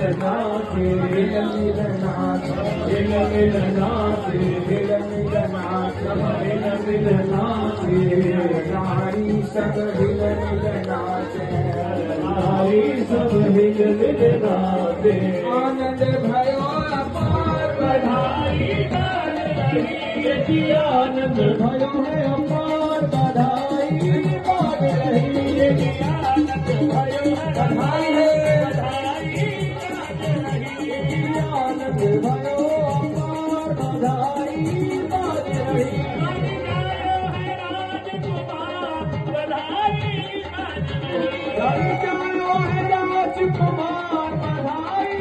मिलनाथ मिलनाथ मिलनाथ मिलनाथ मिलनाथ नारी सब मिलनाथ नारी सब मिलनाथ आनंद भयो अपार बधाई आनंद भयो है अपार बधाई बाज रही आनंद भयो है बधाई आनंद भयो अपार बधाई बाज रही जानो है राजकुमार बधाई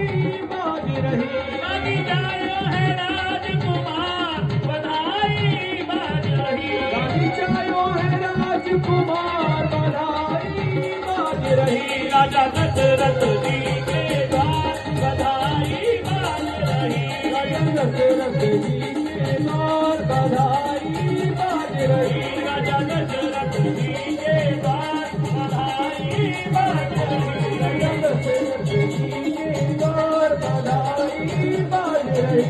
बाज रही जानो है राजकुमार बधाई बाज रही जानो है राजकुमार बधाई बाज रही राजा दशरथ जी के द्वार बधाई बाज रही राजा दशरथ जी के द्वार बधाई बाज रही राजा दशरथ जी के द्वार बधाई बाज रही राजा दशरथ जी के द्वार बधाई बाज रही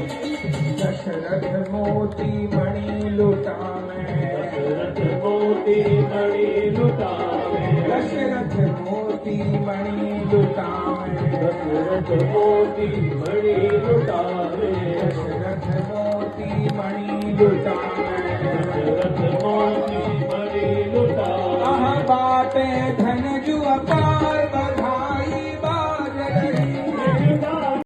दशरथ मोती मणि लुटावे दशरथ मोती मणि लुटावे दशरथ मोती मणि लुटावे दशरथ मोती मणि लुटावे दशरथ मोती मणि लुटावे